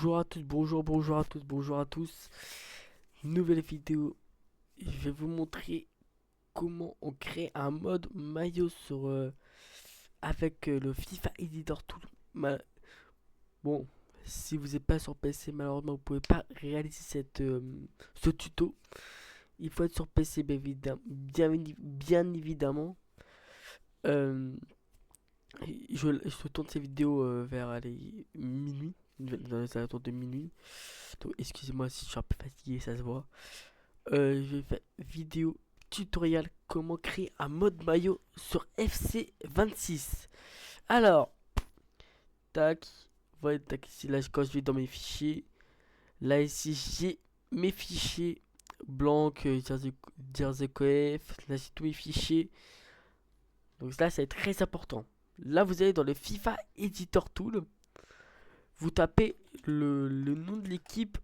Bonjour à tous, bonjour à tous, bonjour à tous. Nouvelle vidéo. Je vais vous montrer comment on crée un mode maillot avec le FIFA Editor Tool. Bon, si vous n'êtes pas sur PC, malheureusement, vous pouvez pas réaliser ce tuto. Il faut être sur PC, bien évidemment. Euh, je tourne ces vidéos vers minuit, dans les alentours de minuit. Donc, excusez-moi si je suis un peu fatigué, ça se voit. Je vais faire vidéo tutoriel comment créer un mode maillot sur FC26. Alors, tac, voilà, tac, ici, là, quand je vais dans mes fichiers, là, ici, j'ai mes fichiers blanc, Jersey Coef, là, j'ai tous mes fichiers. Donc là, ça va être très important. Là, vous allez dans le FIFA Editor Tool, vous tapez le nom de l'équipe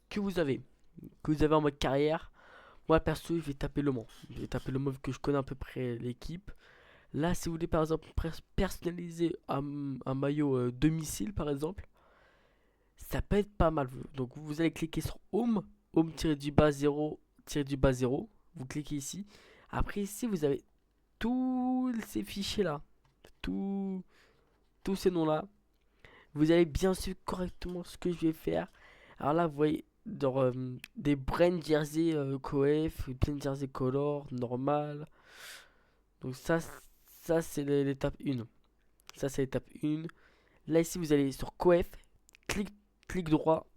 que vous avez en mode carrière. Moi perso, je vais taper le Mans. Je vais taper le Mans vu que je connais à peu près l'équipe. Là, si vous voulez par exemple personnaliser un maillot domicile par exemple, ça peut être pas mal. Donc vous allez cliquer sur Home, Home-du-bas 0. Vous cliquez ici. Après ici, vous avez tous ces fichiers là, tous tous ces noms là. Vous allez bien suivre correctement ce que je vais faire. Alors là, vous voyez genre, des brand jersey coef, plain jersey color, normal. Donc ça c'est l'étape 1. Ça c'est l'étape 1. Là ici vous allez sur coef, clic, clic droit,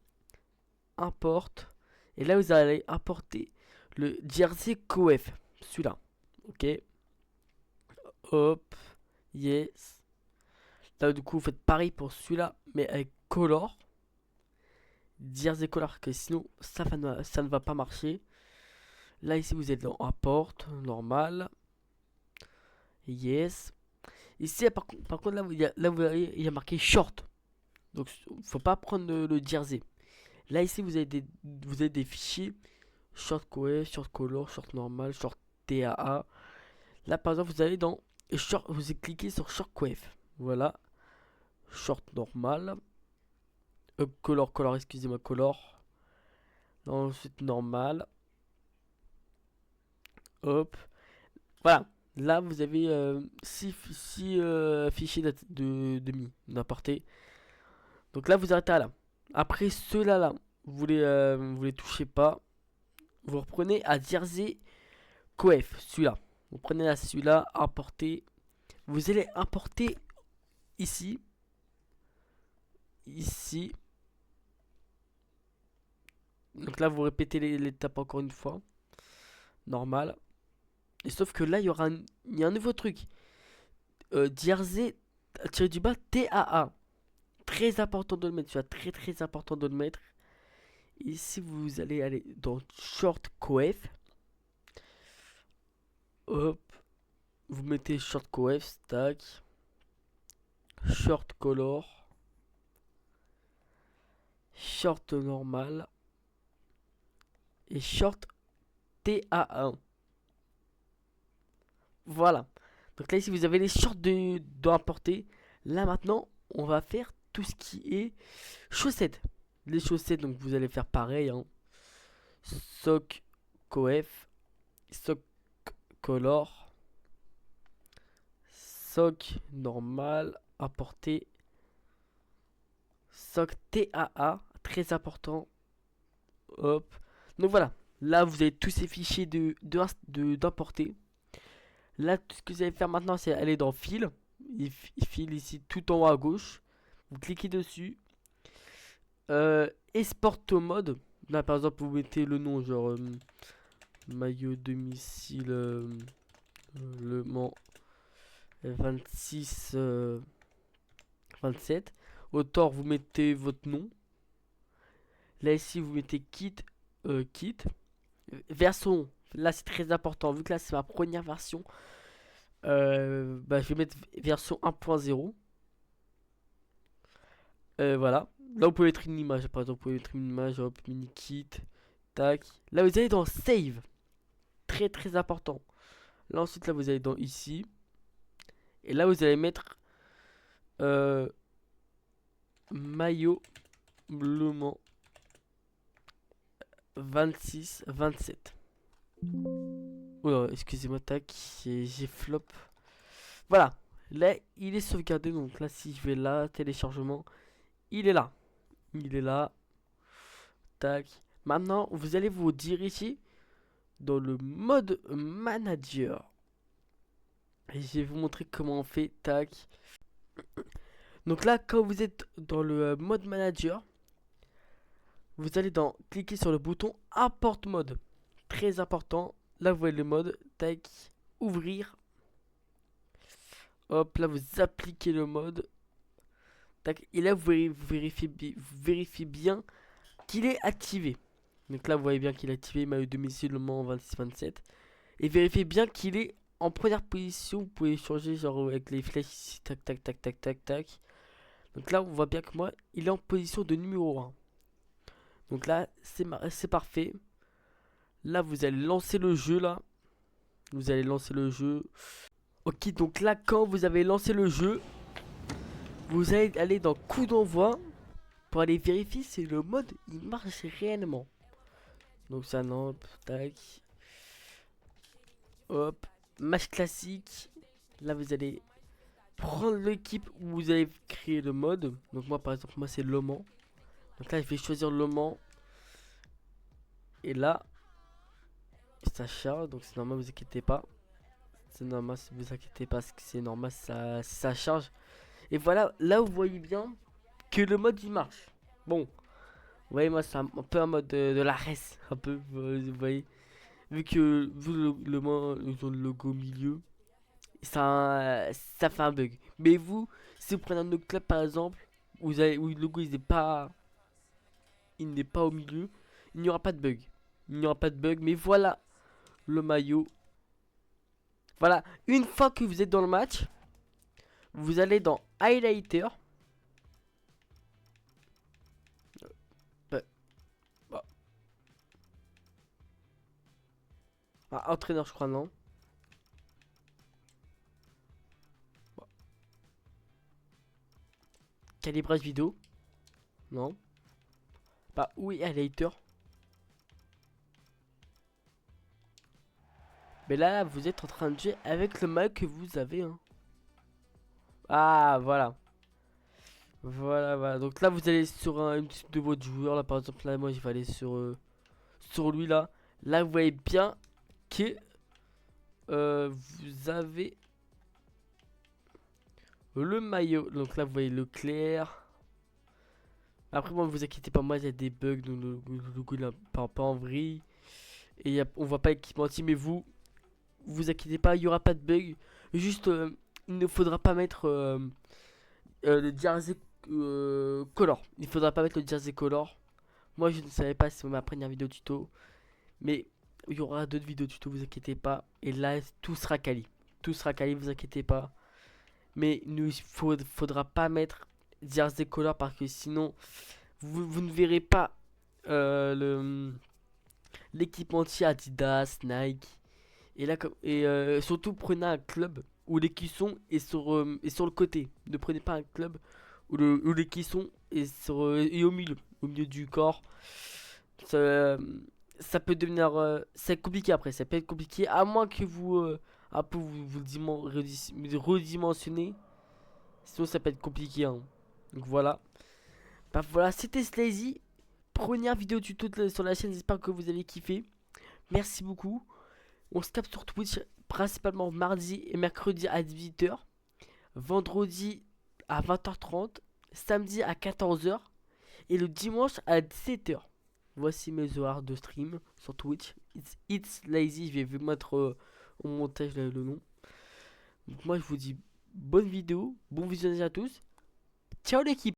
importe. Et là vous allez importer le jersey coef, celui-là. Ok, hop, yes. Là du coup vous faites pareil pour celui-là, mais avec color. Jersey color, que sinon ça ne va pas marcher. Là ici vous êtes dans import, normal. Yes. Ici par contre là, là vous voyez, il y a marqué short. Donc faut pas prendre le jersey. Là ici vous avez des fichiers short coef, short color, short normal, short TAA. Là par exemple vous allez dans short, vous cliquez sur short coef. Voilà. Short normal. Color, excusez-moi, color. Ensuite normal. Hop. Voilà. Là vous avez 6 fichiers d'importer. Donc là vous arrêtez à là. Après ceux-là là, vous les touchez pas. Vous reprenez à Jersey Coef, celui-là. Vous prenez là celui-là, importer. Vous allez importer ici, ici. Donc là vous répétez l'étape encore une fois, normal. Et sauf que là il y a un nouveau truc. Jersey tiré du bas TAA. Très important de le mettre, tu vois, très important de le mettre. Ici vous allez aller dans Short Coef. Hop, vous mettez Short Coef, stack. Short color, short normal et short TA1. Voilà. Donc là ici vous avez les shorts d'importer. Là maintenant on va faire tout ce qui est chaussettes. Les chaussettes donc vous allez faire pareil. Hein. Sock coef, sock color, sock normal, importer, sock TAA, très important. Hop. Donc voilà. Là vous avez tous ces fichiers d'importer. Là, tout ce que vous allez faire maintenant, c'est aller dans Fil. Fil ici tout en haut à gauche. Vous cliquez dessus. Export au mode. Là, par exemple, vous mettez le nom, genre maillot domicile Le Mans 26 27. Auteur, vous mettez votre nom. Là, ici, vous mettez kit. Version. Là, c'est très important. Vu que là, c'est ma première version. Je vais mettre version 1.0. Voilà. Là, vous pouvez mettre une image. Par exemple, vous pouvez mettre une image, hop, mini kit. Tac. Là, vous allez dans Save. Très important. Là, ensuite, là, vous allez dans ici. Et là, vous allez mettre maillot Le Mans 26-27. Oh, excusez-moi, tac, j'ai flop. Voilà, là il est sauvegardé, donc là si je vais là, téléchargement, il est là. Il est là, tac. Maintenant, vous allez vous diriger dans le mode manager. Et je vais vous montrer comment on fait, tac. Donc là, quand vous êtes dans le mode manager, vous allez cliquer sur le bouton import mode. Très important. Là, vous voyez le mode, tac, ouvrir. Hop, là, vous appliquez le mode. Tac, et là, vous vérifiez bien qu'il est activé. Donc là, vous voyez bien qu'il est activé, maillot domicile Le Mans 26-27. Et vérifiez bien qu'il est en première position. Vous pouvez changer genre avec les flèches ici, tac, tac, tac, tac, tac, tac. Donc là, on voit bien que moi, il est en position de numéro 1. Donc là, c'est parfait. Là, vous allez lancer le jeu, là. Vous allez lancer le jeu. Ok, donc là, quand vous avez lancé le jeu, vous allez aller dans coup d'envoi pour aller vérifier si le mode, il marche réellement. Donc ça, non, hop, tac. Hop, match classique. Là, vous allez prendre l'équipe où vous avez créé le mode. Donc moi, par exemple, moi, c'est Le Mans. Donc là, je vais choisir Le Mans. Et là, ça charge, donc c'est normal, vous inquiétez pas. C'est normal, si vous inquiétez pas, c'est normal, ça charge. Et voilà, là vous voyez bien que le mode il marche. Bon, vous voyez, moi c'est un peu un mode de la res, un peu, vous voyez. Vu que le mode, ils ont le logo au milieu, ça fait un bug. Mais vous, si vous prenez un autre club par exemple, où le logo il n'est pas au milieu, il n'y aura pas de bug. Il n'y aura pas de bug, mais voilà le maillot. Voilà, une fois que vous êtes dans le match, vous allez dans Highlighter. Bah. Ah, entraîneur, je crois, non. Bah. Calibrage vidéo. Non. Bah, oui, Highlighter. Mais là, vous êtes en train de jouer avec le maillot que vous avez. Hein. Ah, voilà. Voilà, voilà. Donc là, vous allez sur une petite de votre joueur. Là, par exemple, là, moi, je vais aller sur lui, là. Là, vous voyez bien que vous avez le maillot. Donc là, vous voyez le clair. Après, moi, vous inquiétez pas, moi, il y a des bugs. Donc le logo, il est pas en vrille. Et on voit pas l'équipementier. Mais vous inquiétez pas, il y aura pas de bug. Juste, il ne faudra pas mettre le jersey color. Il faudra pas mettre le jersey color. Moi, je ne savais pas, c'est ma première vidéo tuto. Mais il y aura d'autres vidéos tuto, vous inquiétez pas. Et là, tout sera quali. Tout sera quali, vous inquiétez pas. Mais il faudra pas mettre jersey color parce que sinon, vous ne verrez pas l'équipementier Adidas, Nike. Et là, surtout, prenez un club où les cuissons est sur le côté. Ne prenez pas un club où les cuissons est au milieu du corps. Ça peut devenir c'est compliqué après, ça peut être compliqué à moins que vous un peu redimensionnez, sinon ça peut être compliqué hein. Donc voilà, bah voilà, c'était Slazy, première vidéo tuto sur la chaîne, j'espère que vous avez kiffé, merci beaucoup. On se tape sur Twitch principalement mardi et mercredi à 18h, vendredi à 20h30, samedi à 14h et le dimanche à 17h. Voici mes horaires de stream sur Twitch. It's Lazy. Je vais vous mettre au montage le nom. Donc moi je vous dis bonne vidéo, bon visionnage à tous. Ciao l'équipe.